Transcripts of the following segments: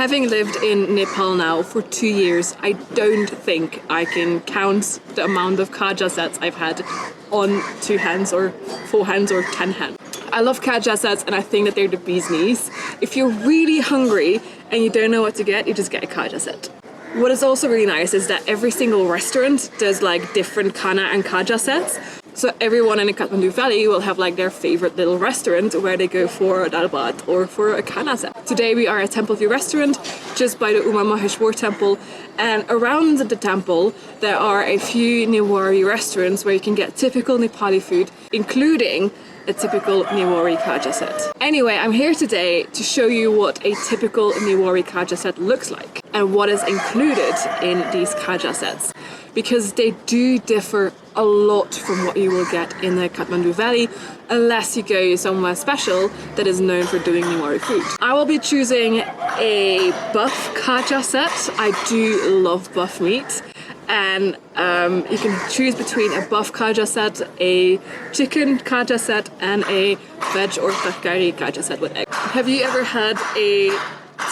Having lived in Nepal now for 2 years, I don't think I can count the amount of KHAJA sets I've had on 2 hands or 4 hands or 10 hands. I love KHAJA sets and I think that they're the bee's knees. If you're really hungry and you don't know what to get, you just get a KHAJA set. What is also really nice is that every single restaurant does like different Khana and KHAJA sets. So everyone in the Kathmandu Valley will have like their favorite little restaurant where they go for a dal bhat or for a Khana set. Today we are at Temple View Restaurant just by the Uma Maheshwar temple, and around the temple there are a few Newari restaurants where you can get typical Nepali food, including a typical Newari KHAJA set. Anyway, I'm here today to show you what a typical Newari KHAJA set looks like and what is included in these KHAJA sets, because they do differ a lot from what you will get in the Kathmandu Valley unless you go somewhere special that is known for doing Newari food. I will be choosing a buff KHAJA set. I do love buff meat. And you can choose between a buff KHAJA set, a chicken KHAJA set, and a veg or tarkari KHAJA set with egg. Have you ever had a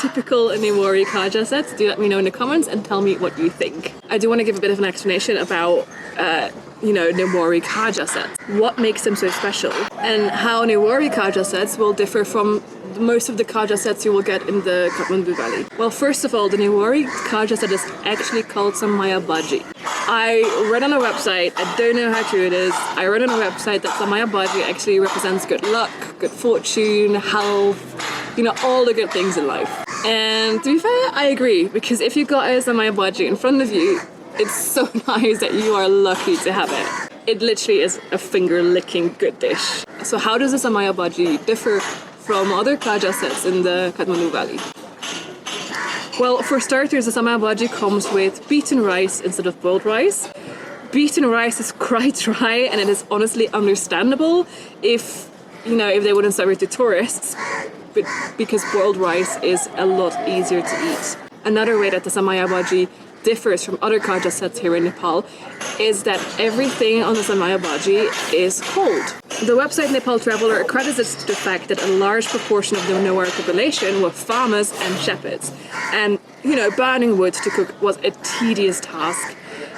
typical Newari KHAJA set? Do let me know in the comments and tell me what you think. I do want to give a bit of an explanation about Newari KHAJA sets. What makes them so special and how Newari KHAJA sets will differ from most of the KHAJA sets you will get in the Kathmandu Valley. Well, first of all, the Newari KHAJA set is actually called Samaya baji. I read on a website, I don't know how true it is, I read on a website that Samaya baji actually represents good luck, good fortune, health, all the good things in life. And to be fair, I agree, because if you got a Samaya baji in front of you, it's so nice that you are lucky to have it. It literally is a finger-licking good dish. So how does the Samaya baji differ from other KHAJA sets in the Kathmandu Valley? Well, for starters, the Samaya baji comes with beaten rice instead of boiled rice. Beaten rice is quite dry, and it is honestly understandable if they wouldn't serve it to tourists, but because boiled rice is a lot easier to eat. Another way that the Samaya baji differs from other KHAJA sets here in Nepal is that everything on the Samaya baji is cold. The website Nepal Traveler accredits it to the fact that a large proportion of the Newari population were farmers and shepherds. And, burning wood to cook was a tedious task.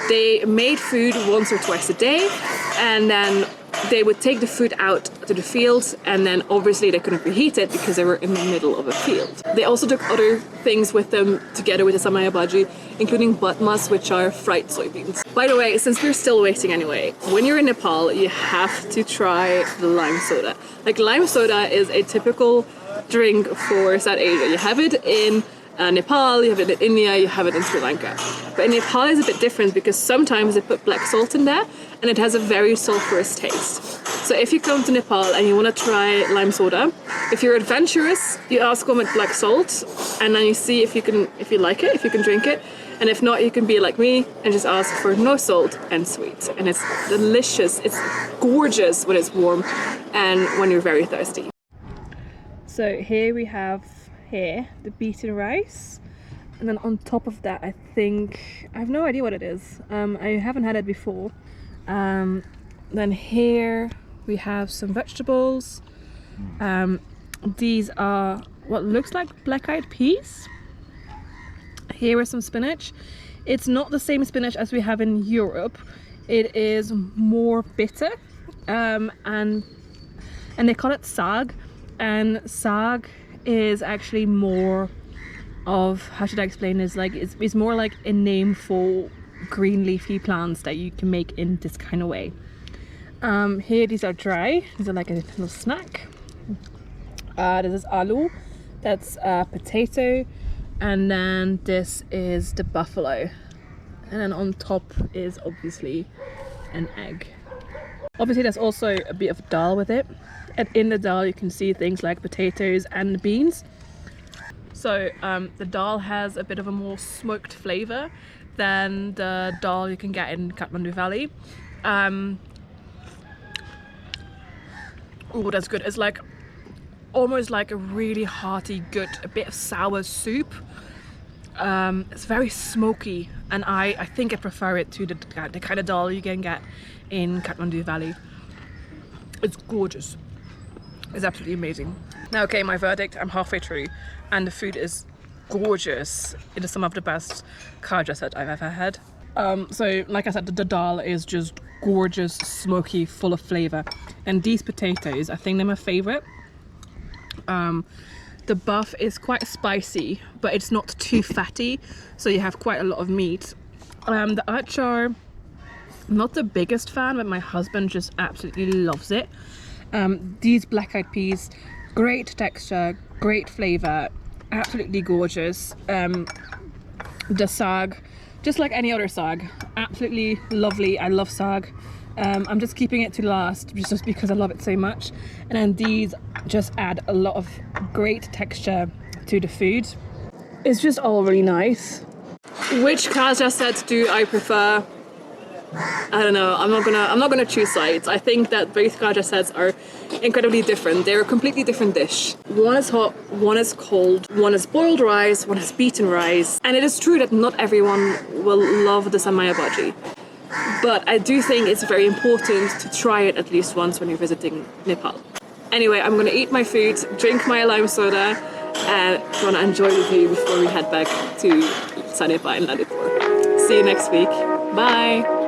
They made food once or twice a day, and then they would take the food out to the fields, and then obviously they couldn't reheat it because they were in the middle of a field. They also took other things with them together with the Samaya baji, including batmas, which are fried soybeans. By the way, since we're still waiting anyway, when you're in Nepal, you have to try the lime soda. Like, lime soda is a typical drink for South Asia. You have it in Nepal, you have it in India, you have it in Sri Lanka. But in Nepal it's a bit different because sometimes they put black salt in there and it has a very sulfurous taste. So if you come to Nepal and you want to try lime soda, if you're adventurous, you ask them with black salt and then you see if you like it, if you can drink it. And if not, you can be like me and just ask for no salt and sweet. And it's delicious, it's gorgeous when it's warm and when you're very thirsty. So here we have the beaten rice, and then on top of that I have no idea what it is. I haven't had it before. Then here we have some vegetables. These are what looks like black-eyed peas. Here is some spinach. It's not the same spinach as we have in Europe. It is more bitter, and they call it sag, and sag is actually more of, how should I explain this, like it's more like a name for green leafy plants that you can make in this kind of way. Here these are dry, these are like a little snack. This is aloo, that's potato, and then this is the buffalo, and then on top is obviously an egg. Obviously there's also a bit of dal with it, and in the dal you can see things like potatoes and beans. So the dal has a bit of a more smoked flavor than the dal you can get in Kathmandu Valley. Oh, that's good. It's like almost like a really hearty, good, a bit of sour soup. It's very smoky, and I think I prefer it to the kind of dal you can get in Kathmandu Valley. It's gorgeous. It's absolutely amazing. Now, okay, my verdict, I'm halfway through and the food is gorgeous. It is some of the best KHAJA set I've ever had. So like I said, the dal is just gorgeous, smoky, full of flavor. And these potatoes, I think they're my favorite. The buff is quite spicy, but it's not too fatty, so you have quite a lot of meat. The achar, not the biggest fan, but my husband just absolutely loves it. These black-eyed peas, great texture, great flavor, absolutely gorgeous. The sag, just like any other sag, absolutely lovely. I love sag. I'm just keeping it to last just because I love it so much. And then these just add a lot of great texture to the food. It's just all really nice. Which KHAJA set do I prefer? I don't know. I'm not gonna choose sides. I think that both KHAJA sets are incredibly different. They're a completely different dish. One is hot, one is cold, one is boiled rice, one is beaten rice. And it is true that not everyone will love the Samaya baji. But I do think it's very important to try it at least once when you're visiting Nepal. Anyway, I'm gonna eat my food, drink my lime soda, and gonna enjoy the view before we head back to Samaya and Nalipur. See you next week. Bye!